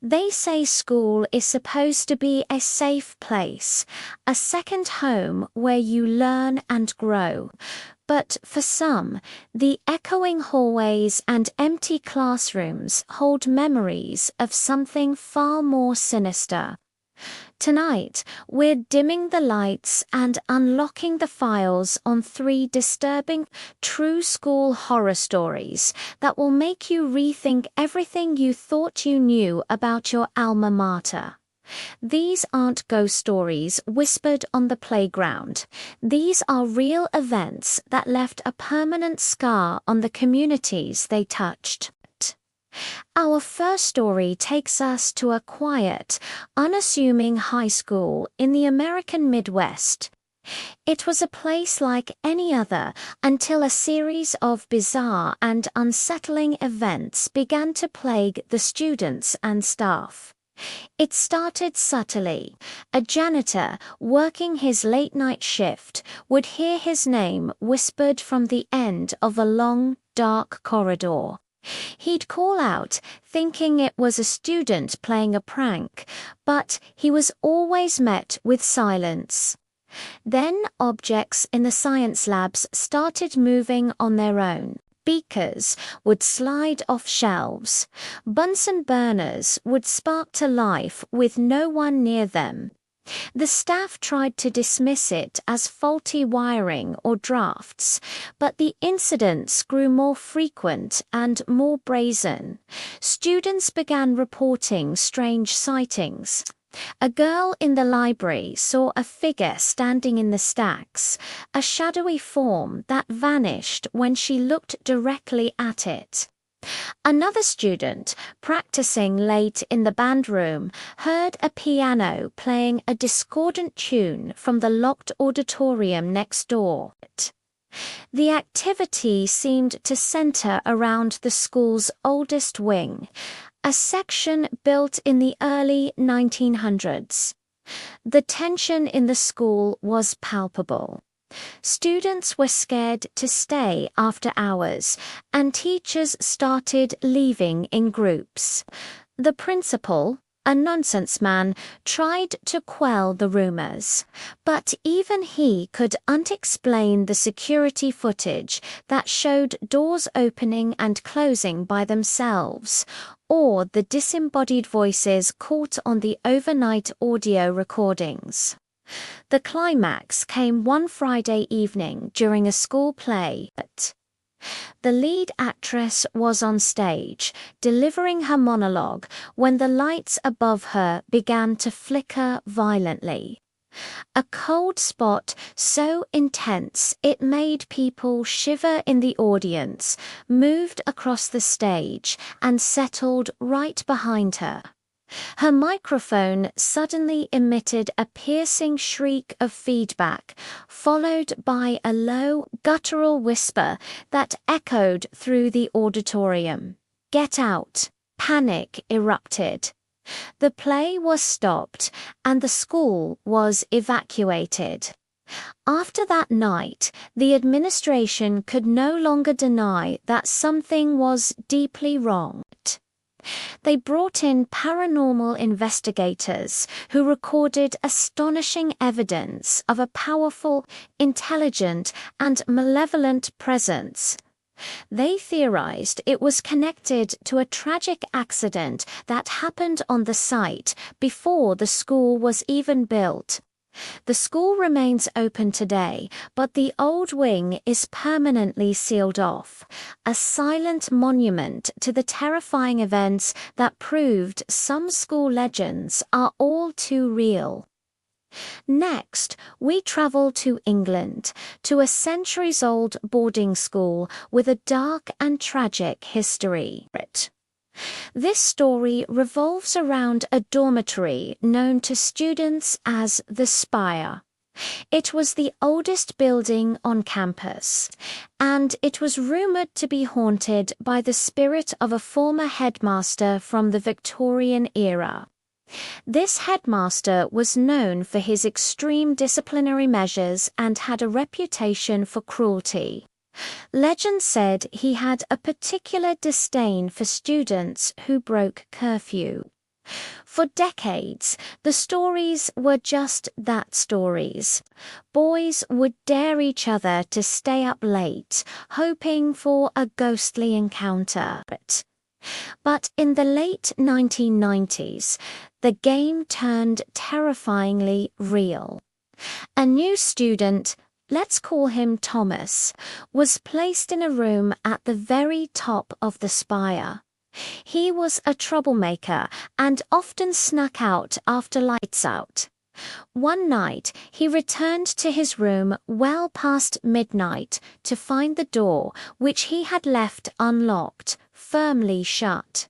They say school is supposed to be a safe place, a second home where you learn and grow. But for some, the echoing hallways and empty classrooms hold memories of something far more sinister. Tonight, we're dimming the lights and unlocking the files on 3 disturbing, true school horror stories that will make you rethink everything you thought you knew about your alma mater. These aren't ghost stories whispered on the playground. These are real events that left a permanent scar on the communities they touched. Our first story takes us to a quiet, unassuming high school in the American Midwest. It was a place like any other until a series of bizarre and unsettling events began to plague the students and staff. It started subtly. A janitor working his late-night shift would hear his name whispered from the end of a long, dark corridor. He'd call out, thinking it was a student playing a prank, but he was always met with silence. Then objects in the science labs started moving on their own. Beakers would slide off shelves. Bunsen burners would spark to life with no one near them. The staff tried to dismiss it as faulty wiring or drafts, but the incidents grew more frequent and more brazen. Students began reporting strange sightings. A girl in the library saw a figure standing in the stacks, a shadowy form that vanished when she looked directly at it. Another student, practicing late in the band room, heard a piano playing a discordant tune from the locked auditorium next door. The activity seemed to center around the school's oldest wing, a section built in the early 1900s. The tension in the school was palpable. Students were scared to stay after hours, and teachers started leaving in groups. The principal, a nonsense man, tried to quell the rumors, but even he could unexplain the security footage that showed doors opening and closing by themselves, or the disembodied voices caught on the overnight audio recordings. The climax came one Friday evening during a school play. The lead actress was on stage, delivering her monologue, when the lights above her began to flicker violently. A cold spot so intense it made people shiver in the audience moved across the stage and settled right behind her. Her microphone suddenly emitted a piercing shriek of feedback, followed by a low, guttural whisper that echoed through the auditorium. "Get out!" Panic erupted. The play was stopped, and the school was evacuated. After that night, the administration could no longer deny that something was deeply wrong. They brought in paranormal investigators who recorded astonishing evidence of a powerful, intelligent, and malevolent presence. They theorized it was connected to a tragic accident that happened on the site before the school was even built. The school remains open today, but the old wing is permanently sealed off, a silent monument to the terrifying events that proved some school legends are all too real. Next, we travel to England, to a centuries-old boarding school with a dark and tragic history. This story revolves around a dormitory known to students as the Spire. It was the oldest building on campus, and it was rumored to be haunted by the spirit of a former headmaster from the Victorian era. This headmaster was known for his extreme disciplinary measures and had a reputation for cruelty. Legend said he had a particular disdain for students who broke curfew. For decades, the stories were just that, stories. Boys would dare each other to stay up late, hoping for a ghostly encounter. But in the late 1990s, the game turned terrifyingly real. A new student, let's call him Thomas, was placed in a room at the very top of the spire. He was a troublemaker and often snuck out after lights out. One night, he returned to his room well past midnight to find the door, which he had left unlocked, firmly shut.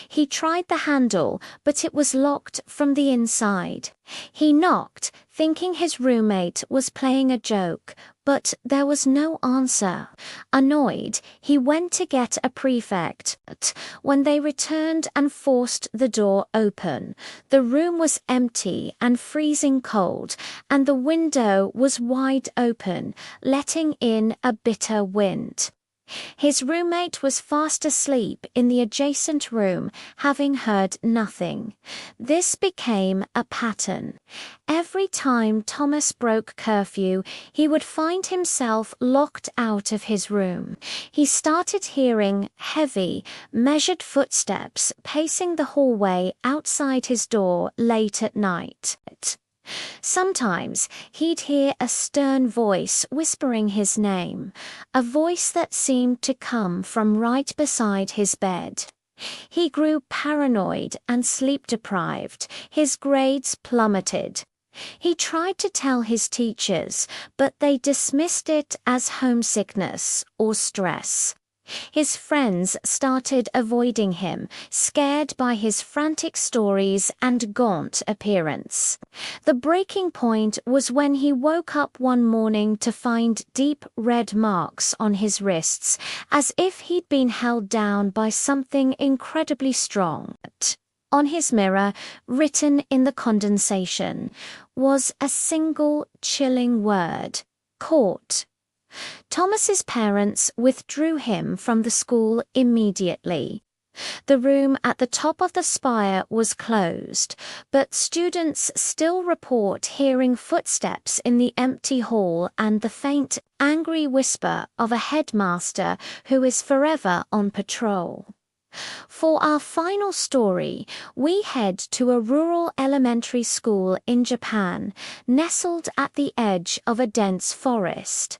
He tried the handle, but it was locked from the inside. He knocked, thinking his roommate was playing a joke, but there was no answer. Annoyed, he went to get a prefect. But when they returned and forced the door open, the room was empty and freezing cold, and the window was wide open, letting in a bitter wind. His roommate was fast asleep in the adjacent room, having heard nothing. This became a pattern. Every time Thomas broke curfew, he would find himself locked out of his room. He started hearing heavy, measured footsteps pacing the hallway outside his door late at night. Sometimes he'd hear a stern voice whispering his name, a voice that seemed to come from right beside his bed. He grew paranoid and sleep-deprived. His grades plummeted. He tried to tell his teachers, but they dismissed it as homesickness or stress. His friends started avoiding him, scared by his frantic stories and gaunt appearance. The breaking point was when he woke up one morning to find deep red marks on his wrists, as if he'd been held down by something incredibly strong. On his mirror, written in the condensation, was a single chilling word: caught. Thomas's parents withdrew him from the school immediately. The room at the top of the spire was closed, but students still report hearing footsteps in the empty hall and the faint, angry whisper of a headmaster who is forever on patrol. For our final story, we head to a rural elementary school in Japan, nestled at the edge of a dense forest.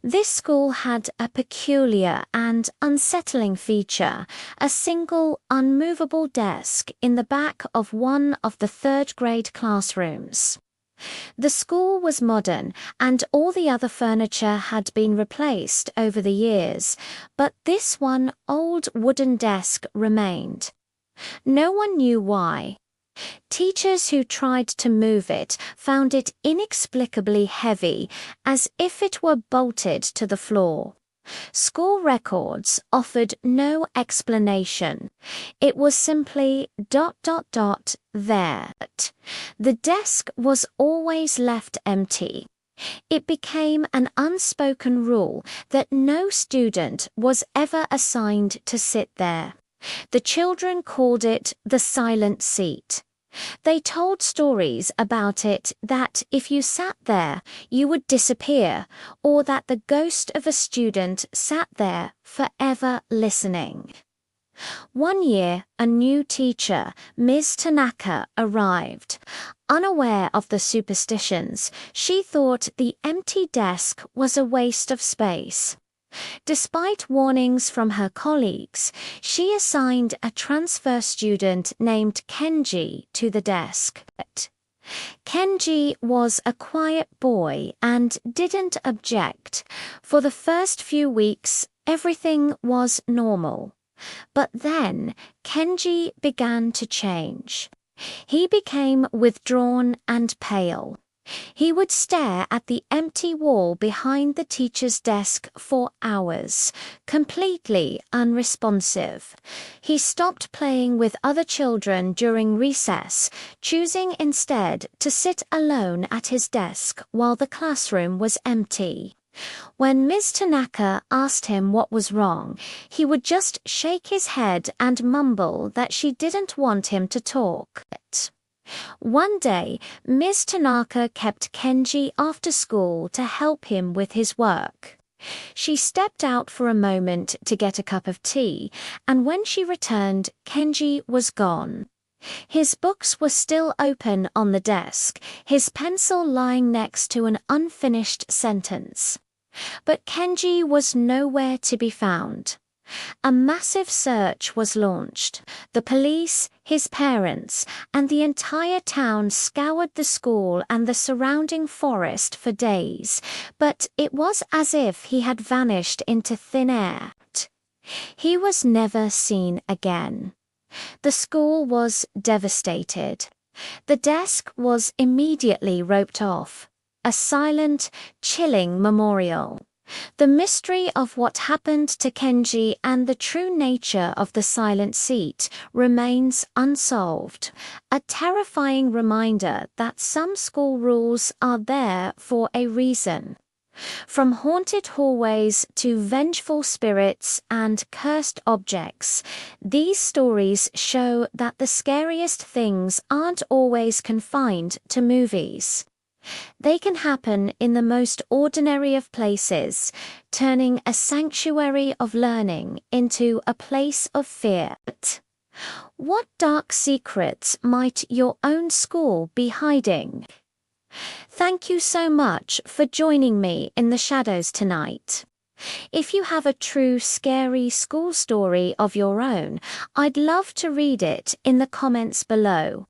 This school had a peculiar and unsettling feature: a single, unmovable desk in the back of one of the third-grade classrooms. The school was modern, and all the other furniture had been replaced over the years, but this one old wooden desk remained. No one knew why. Teachers who tried to move it found it inexplicably heavy, as if it were bolted to the floor. School records offered no explanation. It was simply ... there. The desk was always left empty. It became an unspoken rule that no student was ever assigned to sit there. The children called it the silent seat. They told stories about it, that if you sat there, you would disappear, or that the ghost of a student sat there forever listening. One year, a new teacher, Ms. Tanaka, arrived. Unaware of the superstitions, she thought the empty desk was a waste of space. Despite warnings from her colleagues, she assigned a transfer student named Kenji to the desk. Kenji was a quiet boy and didn't object. For the first few weeks, everything was normal. But then, Kenji began to change. He became withdrawn and pale. He would stare at the empty wall behind the teacher's desk for hours, completely unresponsive. He stopped playing with other children during recess, choosing instead to sit alone at his desk while the classroom was empty. When Ms. Tanaka asked him what was wrong, he would just shake his head and mumble that she didn't want him to talk. One day, Ms. Tanaka kept Kenji after school to help him with his work. She stepped out for a moment to get a cup of tea, and when she returned, Kenji was gone. His books were still open on the desk, his pencil lying next to an unfinished sentence. But Kenji was nowhere to be found. A massive search was launched. The police, his parents, and the entire town scoured the school and the surrounding forest for days, but it was as if he had vanished into thin air. He was never seen again. The school was devastated. The desk was immediately roped off. A silent, chilling memorial. The mystery of what happened to Kenji and the true nature of the silent seat remains unsolved. A terrifying reminder that some school rules are there for a reason. From haunted hallways to vengeful spirits and cursed objects, these stories show that the scariest things aren't always confined to movies. They can happen in the most ordinary of places, turning a sanctuary of learning into a place of fear. What dark secrets might your own school be hiding? Thank you so much for joining me in the shadows tonight. If you have a true scary school story of your own, I'd love to read it in the comments below.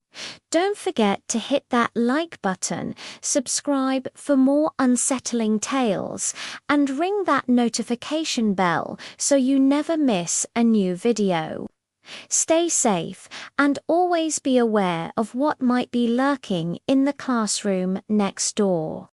Don't forget to hit that like button, subscribe for more unsettling tales, and ring that notification bell so you never miss a new video. Stay safe and always be aware of what might be lurking in the classroom next door.